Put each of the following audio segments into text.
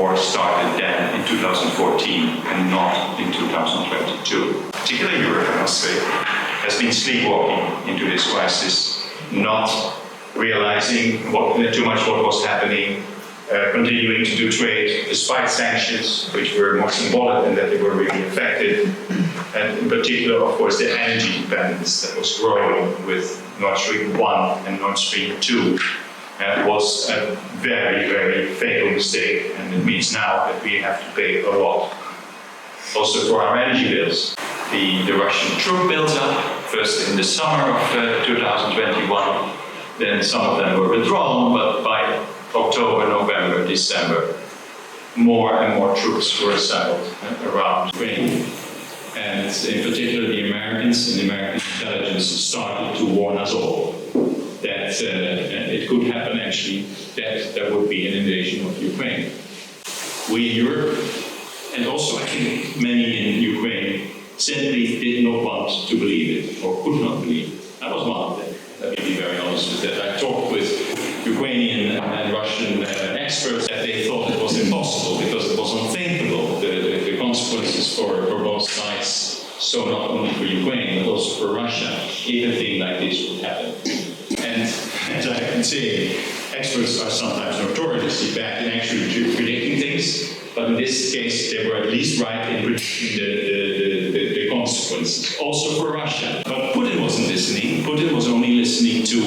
war started then in 2014 and not in 2022. Particularly Europe, I must say, has been sleepwalking into this crisis, not realizing too much what was happening, continuing to do trade despite sanctions, which were more symbolic than that they were really effective. And in particular, of course, the energy dependence that was growing with Nord Stream 1 and Nord Stream 2 was a very, very fatal mistake. And it means now that we have to pay a lot. Also for our energy bills. The Russian troop built up, first in the summer of 2021, then some of them were withdrawn, but by October, November, December, more and more troops were assembled around Ukraine. And in particular, the Americans and the American intelligence started to warn us all that it could happen actually, that there would be an invasion of Ukraine. We in Europe, and also I think many in Ukraine, simply did not want to believe it, or could not believe it. I was one of them, let me be very honest with that. I talked with Ukrainian and Russian experts that they thought it was impossible because it was unthinkable, the consequences for both sides, so not only for Ukraine but also for Russia, if a thing like this would happen. And as I have been saying, experts are sometimes notoriously bad in actually predicting things, but in this case they were at least right in predicting the consequences, also for Russia. But Putin wasn't listening. Putin was only listening to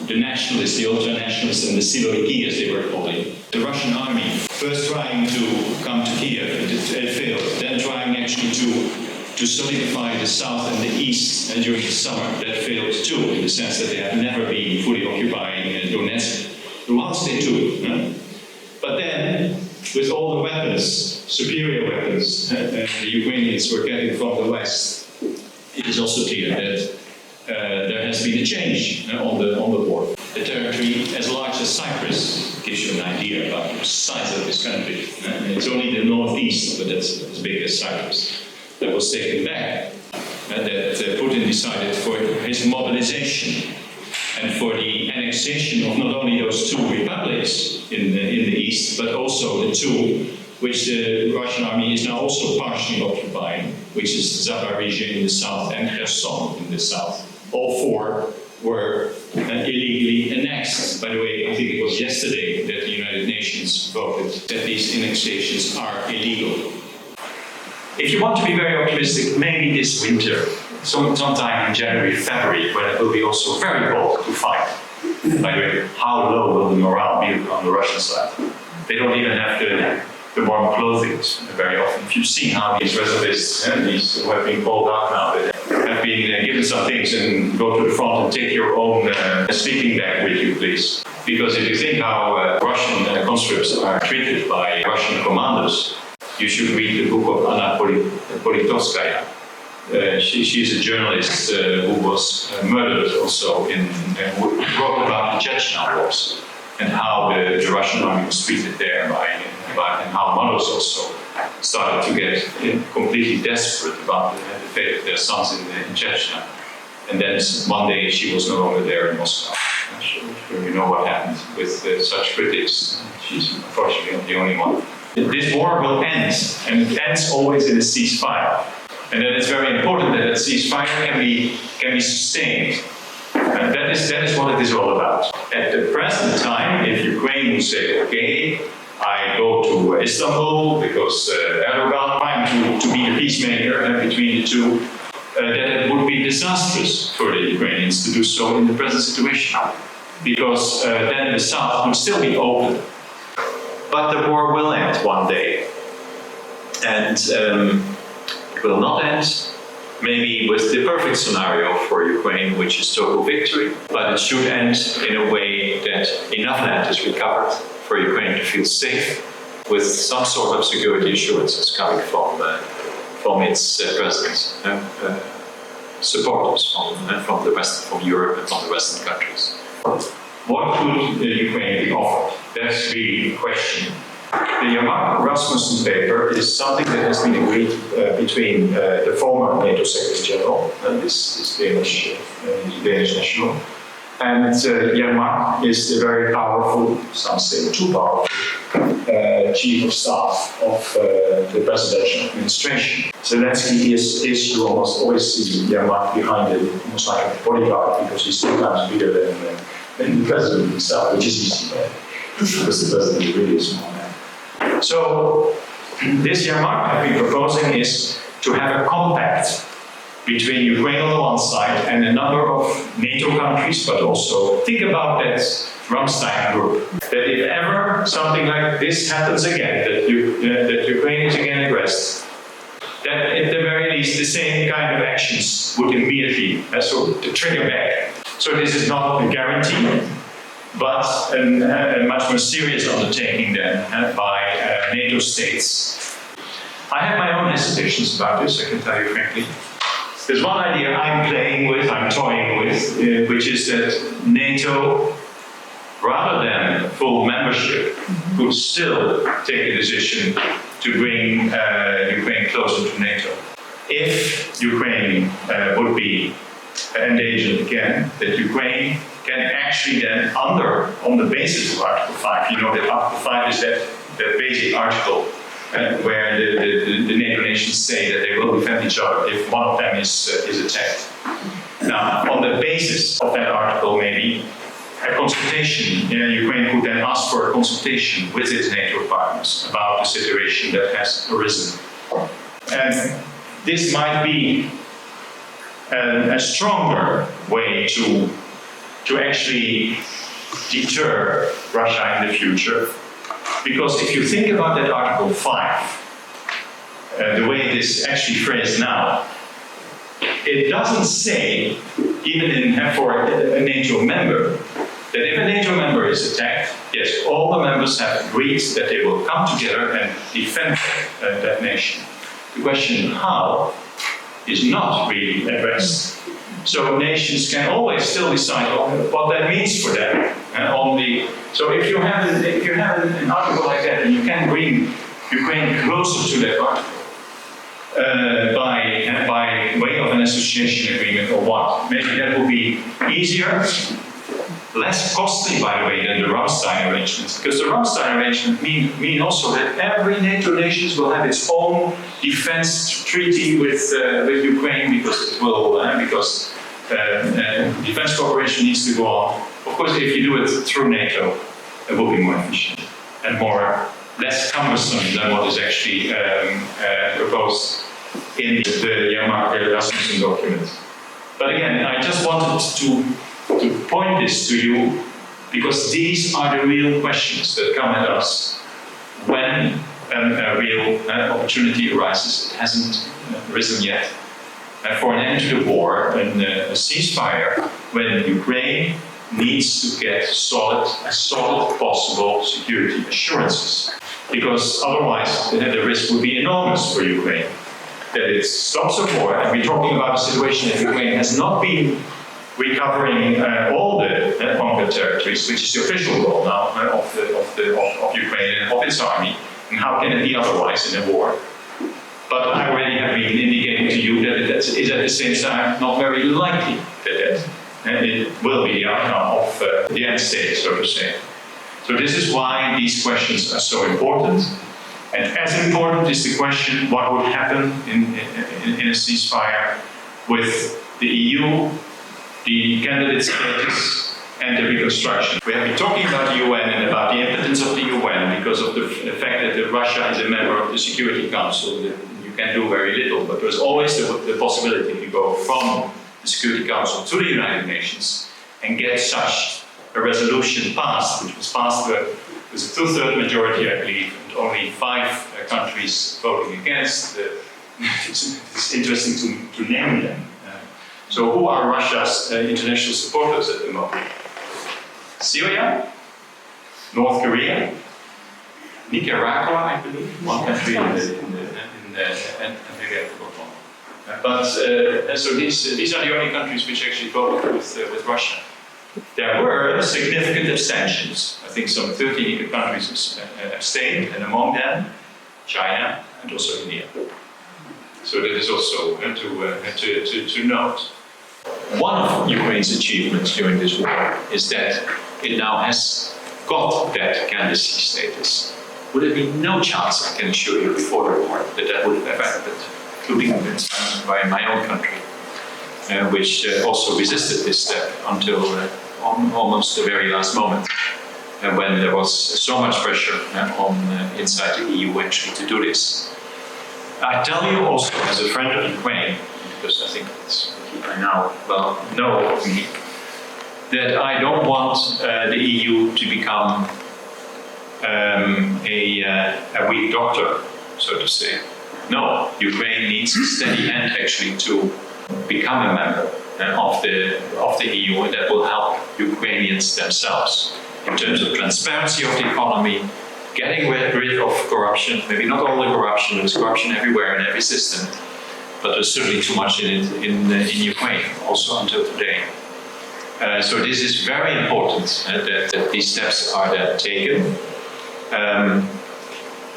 the nationalists, the ultra-nationalists, and the Siloviki, as they were calling. The Russian army, first trying to come to Kiev, it failed. Then trying actually to solidify the south and the east during the summer, that failed too, in the sense that they have never been fully occupying Donetsk. Luhansk they took. But then, with all the weapons, superior weapons, the Ukrainians were getting from the west, it is also clear that there has been a change on the border. The territory as large as Cyprus gives you an idea about the size of this country. It's only the northeast, but that's as big as Cyprus, that was taken back. And that Putin decided for his mobilization and for the annexation of not only those two republics in the east, but also the two which the Russian army is now also partially occupying, which is Zaporizhia in the south and Kherson in the south. All four were illegally annexed. By the way, I think it was yesterday that the United Nations voted that these annexations are illegal. If you want to be very optimistic, maybe this winter, sometime in January, February, when it will be also very cold to fight. By the way, how low will the morale be on the Russian side? They don't even have the warm clothing very often. If you've seen how these reservists, these who have been called out now, they have been given some things and go to the front and take your own sleeping bag with you, please. Because if you think how Russian conscripts are treated by Russian commandos, you should read the book of Anna Politkovskaya. She's a journalist who was murdered also and who wrote about the Chechen wars and how the Russian army was treated there and how mothers also started to get completely desperate about the fate of their sons in Chechnya. And then one day she was no longer there in Moscow. I'm sure you know what happened with such critics. She's unfortunately not the only one. This war will end, and it ends always in a ceasefire. And then it's very important that a ceasefire can be sustained. And that is what it is all about. At the present time, if Ukraine would say, okay, I go to Istanbul because Erdogan trying to be the peacemaker between the two, that it would be disastrous for the Ukrainians to do so in the present situation. Because then the south would still be open. But the war will end one day. And it will not end maybe with the perfect scenario for Ukraine, which is total victory, but it should end in a way that enough land is recovered for Ukraine to feel safe, with some sort of security assurances coming from its presidents, supporters from the West, from Europe and from the Western countries. What could Ukraine be offered? That's really the question. The Rasmussen paper is something that has been agreed between the former NATO Secretary General, this Danish national, And Yermak is the very powerful, some say too powerful, chief of staff of the presidential administration. Zelensky is you almost always see Yermak behind him, almost like a bodyguard, because he's sometimes bigger than the president himself, which is easy, because the president is really a small man. So this Yermak I've been proposing is to have a compact between Ukraine on the one side and a number of NATO countries, but also think about that Ramstein group. That if ever something like this happens again, that Ukraine is again aggressed, that at the very least the same kind of actions would immediately to trigger back. So this is not a guarantee, but a much more serious undertaking than by NATO states. I have my own hesitations about this, I can tell you frankly. There's one idea I'm toying with, which is that NATO, rather than full membership, could still take a decision to bring Ukraine closer to NATO. If Ukraine would be endangered again, that Ukraine can actually then, on the basis of Article 5, you know that Article 5 is that basic article where the NATO nations say that they will defend each other if one of them is attacked. Now, on the basis of that article, maybe a consultation, Ukraine could then ask for a consultation with its NATO partners about the situation that has arisen. And this might be a stronger way to actually deter Russia in the future. Because if you think about that Article 5, the way it is actually phrased now, it doesn't say, even for a NATO member, that if a NATO member is attacked, yes, all the members have agreed that they will come together and defend that nation. The question how is not really addressed. So nations can always still decide what that means for them. So if you have an article like that, and you can bring Ukraine closer to that article by way of an association agreement or what, maybe that will be easier, less costly, by the way, than the Ramstein arrangements, because the Ramstein arrangement mean also that every NATO nation will have its own defense treaty with Ukraine, because it will defense cooperation needs to go on. Of course, if you do it through NATO, it will be more efficient and less cumbersome than what is actually proposed in the Yermak-Rasmussen document. But again, I just wanted to point this to you because these are the real questions that come at us when a real opportunity arises. It hasn't risen yet. For an end to the war and a ceasefire, when Ukraine needs to get as solid possible security assurances. Because otherwise the risk would be enormous for Ukraine. That it stops the war, and we're talking about a situation that Ukraine has not been recovering all the conquered territories, which is the official goal now of Ukraine and of its army. And how can it be otherwise in a war? But I already have been indicating to you that it is at the same time not very likely that it will be the outcome of the end state, so to say. So this is why these questions are so important. And as important is the question what would happen in a ceasefire with the EU, the candidate status, and the reconstruction. We have been talking about the UN and about the impotence of the UN because of the fact that Russia is a member of the Security Council. You can do very little, but there's always the possibility to go from the Security Council to the United Nations and get such a resolution passed, which was passed with a 2/3 majority, I believe, and only 5 countries voting against. It's interesting to name them. So who are Russia's international supporters at the moment? Syria, North Korea, Nicaragua, I believe, one country and maybe I forgot one. But so these are the only countries which actually voted with Russia. There were significant abstentions. I think some 13 countries abstained, and among them, China and also India. So that is also to note. One of Ukraine's achievements during this war is that it now has got that candidacy status. Would have been no chance, I can assure you, before the war that would have ever happened, including by my own country, which also resisted this step until almost the very last moment, when there was so much pressure on inside the EU actually to do this. I tell you also, as a friend of Ukraine, because I think it's what you by now know of me, that I don't want the EU to become a weak doctor, so to say. No, Ukraine needs a steady hand actually to become a member of the EU, and that will help Ukrainians themselves in terms of transparency of the economy, getting rid of corruption. Maybe not all the corruption, there's corruption everywhere in every system, but there's certainly too much in it in Ukraine, also until today. So this is very important that these steps are then taken.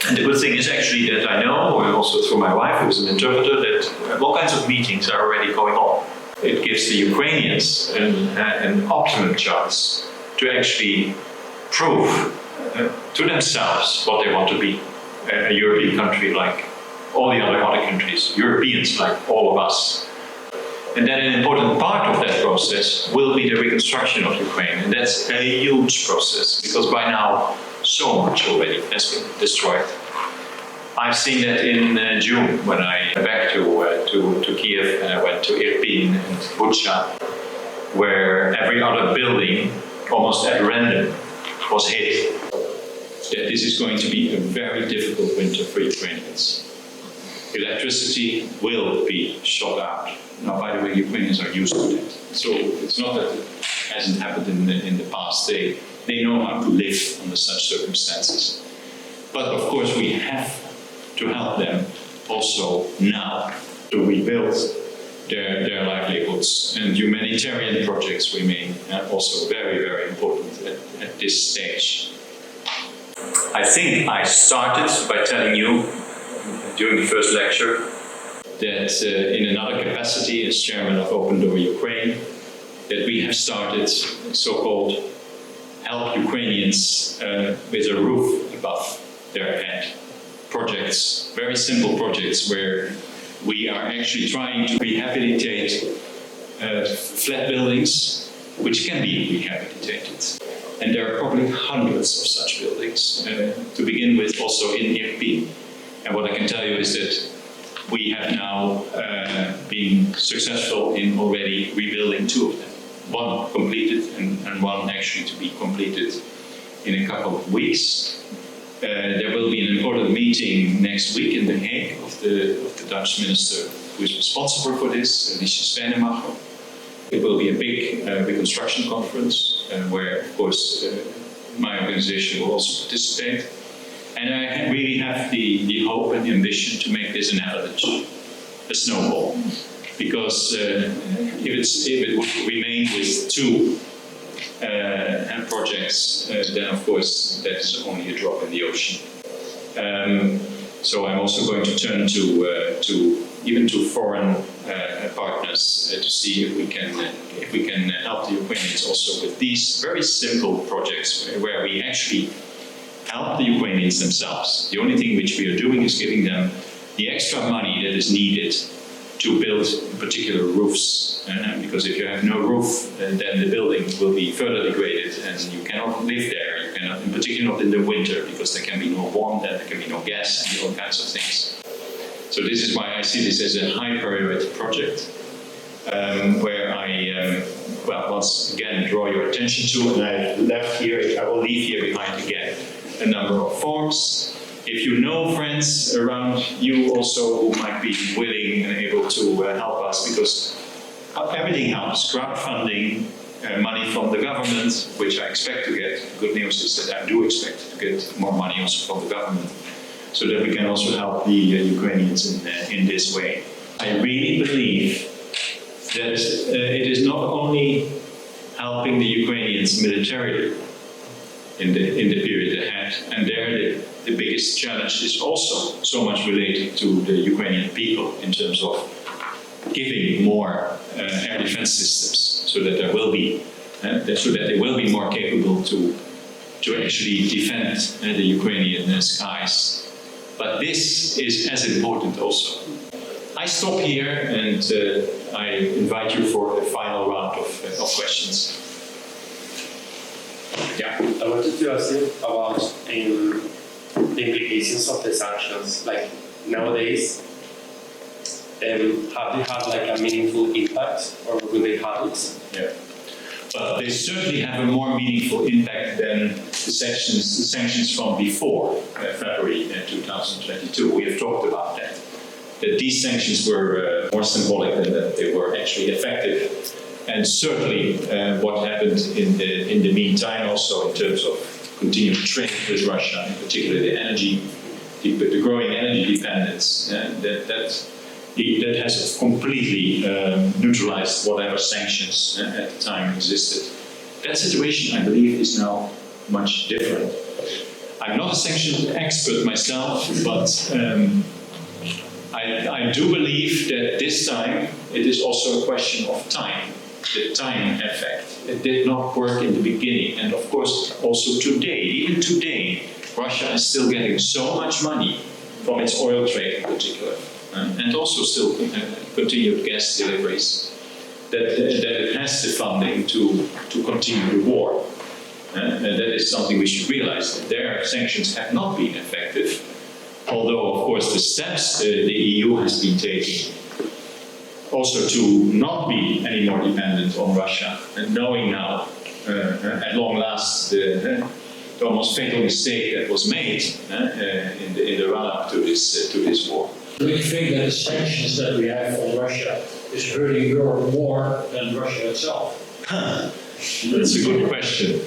And the good thing is actually that I know, or also through my wife, who is an interpreter, that all kinds of meetings are already going on. It gives the Ukrainians an optimum chance to actually prove to themselves what they want to be, a European country like all the other countries, Europeans like all of us. And then an important part of that process will be the reconstruction of Ukraine, and that's a huge process, because by now so much already has been destroyed. I've seen that in June when I went back to Kiev and I went to Irpin and Bucha, where every other building, almost at random, was hit. That this is going to be a very difficult winter for Ukrainians. Electricity will be shut out. Now, by the way, Ukrainians are used to that. So it's not that it hasn't happened in the past. They know how to live under such circumstances. But of course, we have to help them also now to rebuild their livelihoods. And humanitarian projects remain also very, very important at this stage. I think I started by telling you during the first lecture that in another capacity as chairman of OpenDoorUkraine, that we have started so-called help Ukrainians with a roof above their head projects, very simple projects where we are actually trying to rehabilitate flat buildings which can be rehabilitated. And there are probably hundreds of such buildings to begin with, also in Irpin. And what I can tell you is that we have now been successful in already rebuilding 2 of them. One completed and one actually to be completed in a couple of weeks. There will be an important meeting next week in The Hague of the Dutch minister who is responsible for this, Liesje Svenemacher. It will be a big reconstruction conference where, of course, my organization will also participate. And I really have the hope and the ambition to make this an avalanche, a snowball. Because if it would remain with 2 projects, then of course that is only a drop in the ocean. So I'm also going to turn to foreign partners to see if we can help the Ukrainians also with these very simple projects where we actually help the Ukrainians themselves. The only thing which we are doing is giving them the extra money that is needed to build particular roofs. Because if you have no roof, then the building will be further degraded and you cannot live there. You cannot, in particular not in the winter, because there can be no warmth, there can be no gas, and all kinds of things. So this is why I see this as a high priority project, where I, once again, draw your attention to, and I will leave here behind again a number of forms. If you know friends around you also who might be willing and able to help us, because everything helps. Crowdfunding, money from the government, which I expect to get. The good news is that I do expect to get more money also from the government, so that we can also help the Ukrainians in this way. I really believe that it is not only helping the Ukrainians militarily in the period ahead, and there the biggest challenge is also so much related to the Ukrainian people in terms of giving more air defense systems, so that there will be, so that they will be more capable to actually defend the Ukrainian skies. But this is as important also. I stop here and I invite you for a final round of questions. Yeah, I wanted to ask you about the implications of the sanctions. Like nowadays, have they had like a meaningful impact, or will they have it? Yeah. Well, they certainly have a more meaningful impact than the sanctions from before February 2022. We have talked about that. That these sanctions were more symbolic than that they were actually effective. And certainly what happened in the meantime, also in terms of continued trade with Russia, in particular the growing energy dependence, that has completely neutralized whatever sanctions at the time existed. That situation, I believe, is now much different. I'm not a sanctions expert myself, but I do believe that this time it is also a question of time, the time effect. It did not work in the beginning, and of course also today, even today, Russia is still getting so much money from its oil trade in particular, and also still continued gas deliveries, that it has the funding to continue the war. And that is something we should realize, that their sanctions have not been effective, although of course the steps the EU has been taking also to not be any more dependent on Russia, and knowing now at long last the almost fatal mistake that was made in the run-up to this war. Do you think that the sanctions that we have on Russia is hurting Europe more than Russia itself? That's a good question.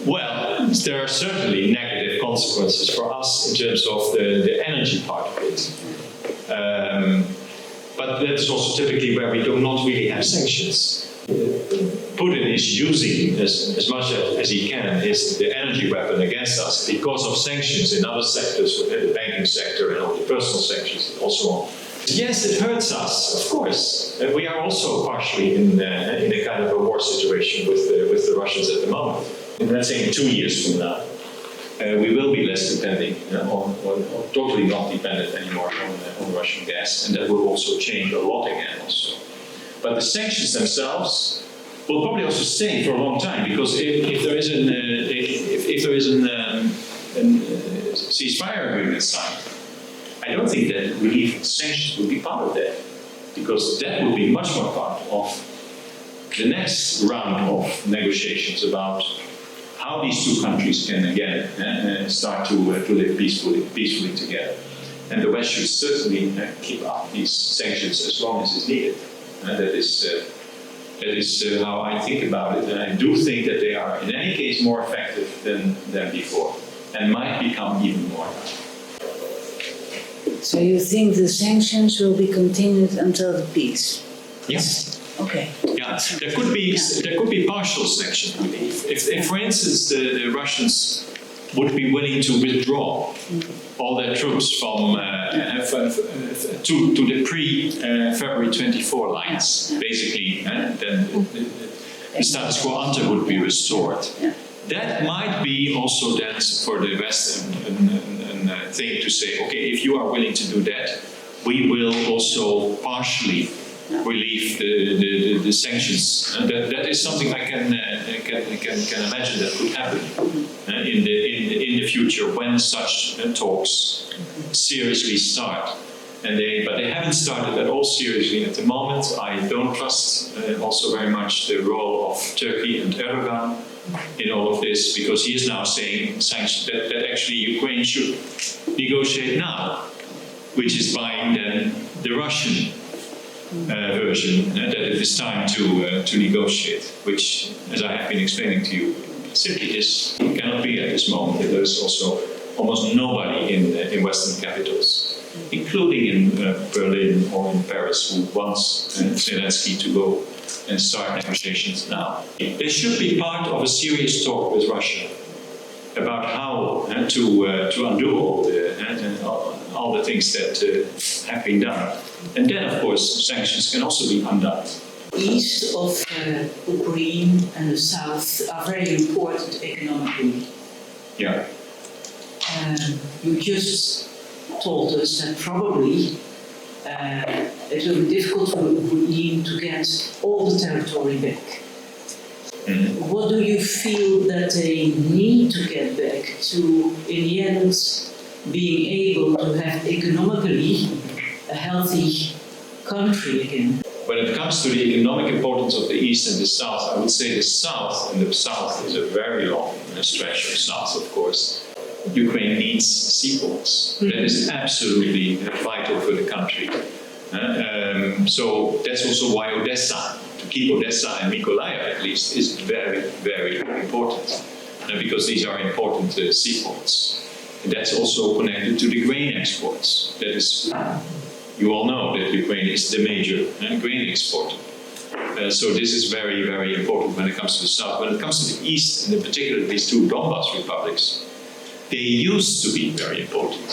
Well, there are certainly negative consequences for us in terms of the energy part of it. But that's also typically where we do not really have sanctions. Putin is using as much as he can the energy weapon against us because of sanctions in other sectors, the banking sector and all the personal sanctions and so on. Yes, it hurts us, of course. We are also partially in a kind of a war situation with the Russians at the moment. Let's say in 2 years from now, we will be less depending on totally not dependent anymore on Russian gas, and that will also change a lot again also. But the sanctions themselves will probably also stay for a long time, because if there is a ceasefire agreement signed, I don't think that relief of sanctions will be part of that, because that will be much more part of the next round of negotiations about how these two countries can again start to live peacefully together. And the West should certainly keep up these sanctions as long as is needed. That is how I think about it, and I do think that they are in any case more effective than before, and might become even more. So you think the sanctions will be continued until the peace? Yes. Okay. Yeah, there could be partial sanctions, I believe. If for instance, the Russians would be willing to withdraw all their troops from to the pre-February 24 lines, basically, then the status quo ante would be restored. That might be also then for the West a thing to say, okay, if you are willing to do that, we will also partially relieve the sanctions. That is something I can imagine that could happen in the future when such talks seriously start. But they haven't started at all seriously at the moment. I don't trust also very much the role of Turkey and Erdogan in all of this, because he is now saying that actually Ukraine should negotiate now, which is buying then the Russian version, that it is time to negotiate, which, as I have been explaining to you, simply cannot be at this moment. There's also almost nobody in Western capitals, including in Berlin or in Paris, who wants Zelensky to go and start negotiations now. They should be part of a serious talk with Russia about how to undo all all the things that have been done. And then, of course, sanctions can also be undone. East of Ukraine and the south are very important economically. Yeah. You just told us that probably it will be difficult for Ukraine to get all the territory back. Mm-hmm. What do you feel that they need to get back to, in the end, being able to have economically a healthy country again? When it comes to the economic importance of the East and the South, I would say the South, and the South is a very long stretch of South, of course. Ukraine needs seaports. That is absolutely vital for the country. So that's also why Odessa, to keep Odessa and Mykolaiv at least, is very, very important. Because these are important seaports. And that's also connected to the grain exports. That is, you all know that Ukraine is the major grain exporter. So this is very, very important when it comes to the South. When it comes to the East, and in particular these two Donbas republics, they used to be very important,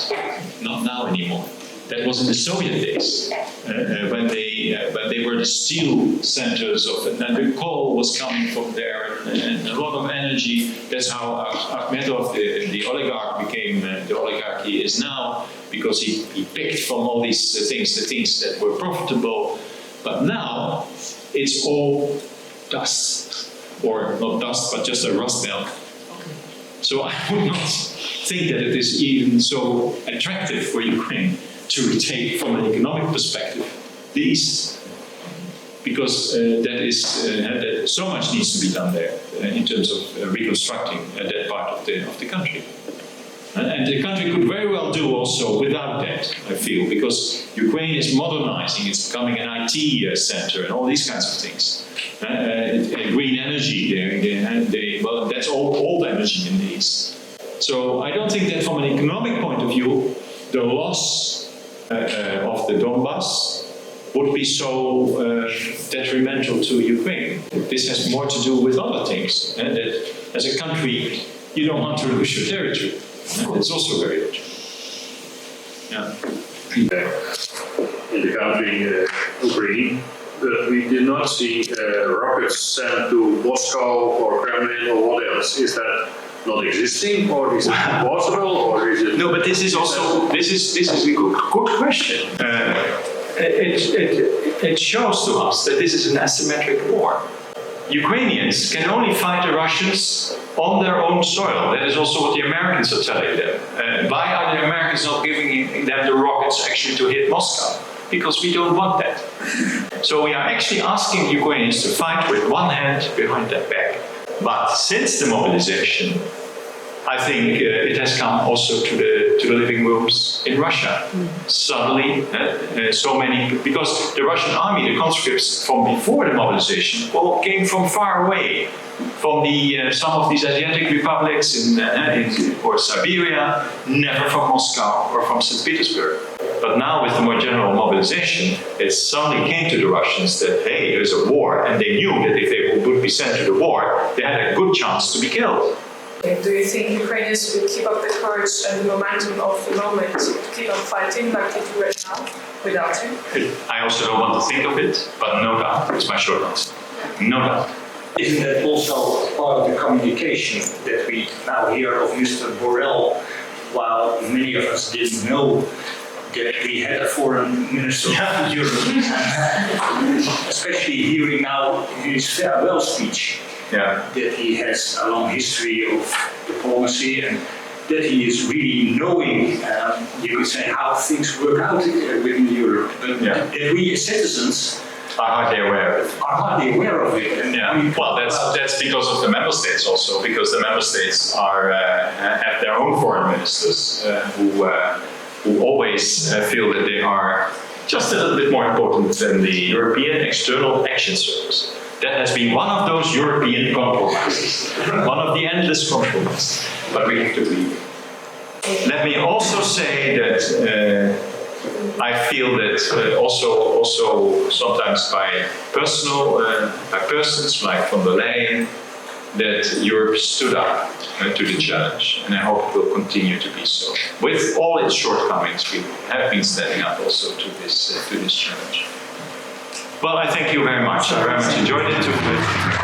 not now anymore. That was in the Soviet days, when they were the steel centers of it, and the coal was coming from there, and a lot of energy. That's how Akhmedov, the oligarch, became the oligarch he is now, because he picked from all these things, the things that were profitable. But now it's all dust, or not dust, but just a rust belt. So I would not think that it is even so attractive for Ukraine to retake, from an economic perspective, the East, because that so much needs to be done there in terms of reconstructing that part of the country. And the country could very well do also without that, I feel, because Ukraine is modernizing, it's becoming an IT center and all these kinds of things. Green energy, well, that's all old energy in the East. So I don't think that from an economic point of view, the loss of the Donbas would be so detrimental to Ukraine. This has more to do with other things. That as a country, you don't want to lose your territory. It's also very urgent. Yeah. In the country Ukraine, but we did not see rockets sent to Moscow or Kremlin or what else. Is that not existing, or is it impossible, or is it? No, but this is also this is a good question. It shows to us that this is an asymmetric war. Ukrainians can only fight the Russians on their own soil. That is also what the Americans are telling them. Why are the Americans not giving them the rockets actually to hit Moscow? Because we don't want that. So we are actually asking Ukrainians to fight with one hand behind their back. But since the mobilization, I think it has come also to the living rooms in Russia. Suddenly, so many, because the Russian army, the conscripts from before the mobilization, all came from far away, from some of these Asiatic republics or Siberia, never from Moscow or from St. Petersburg. But now with the more general mobilization, it suddenly came to the Russians that, hey, there's a war, and they knew that if they would be sent to the war, they had a good chance to be killed. Do you think Ukrainians will keep up the courage and the momentum of the moment to keep on fighting like they do right now without him? I also don't want to think of it, but no doubt. It's my short answer. No doubt. Isn't that also part of the communication that we now hear of Mr. Borrell, while many of us didn't know that we had a foreign minister of Europe, especially hearing now his farewell speech, that he has a long history of diplomacy and that he is really knowing, you could say, how things work out within Europe, but that we as citizens are hardly aware of it. And well, that's because of the member states also, because the member states have their own foreign ministers who always feel that they are just a little bit more important than the European External Action Service. That has been one of those European compromises, one of the endless compromises, but we have to leave it. Let me also say that I feel that also sometimes by persons like von der Leyen that Europe stood up to the challenge, and I hope it will continue to be so. With all its shortcomings, we have been standing up also to this challenge. Well, I thank you very much. I very much enjoyed it.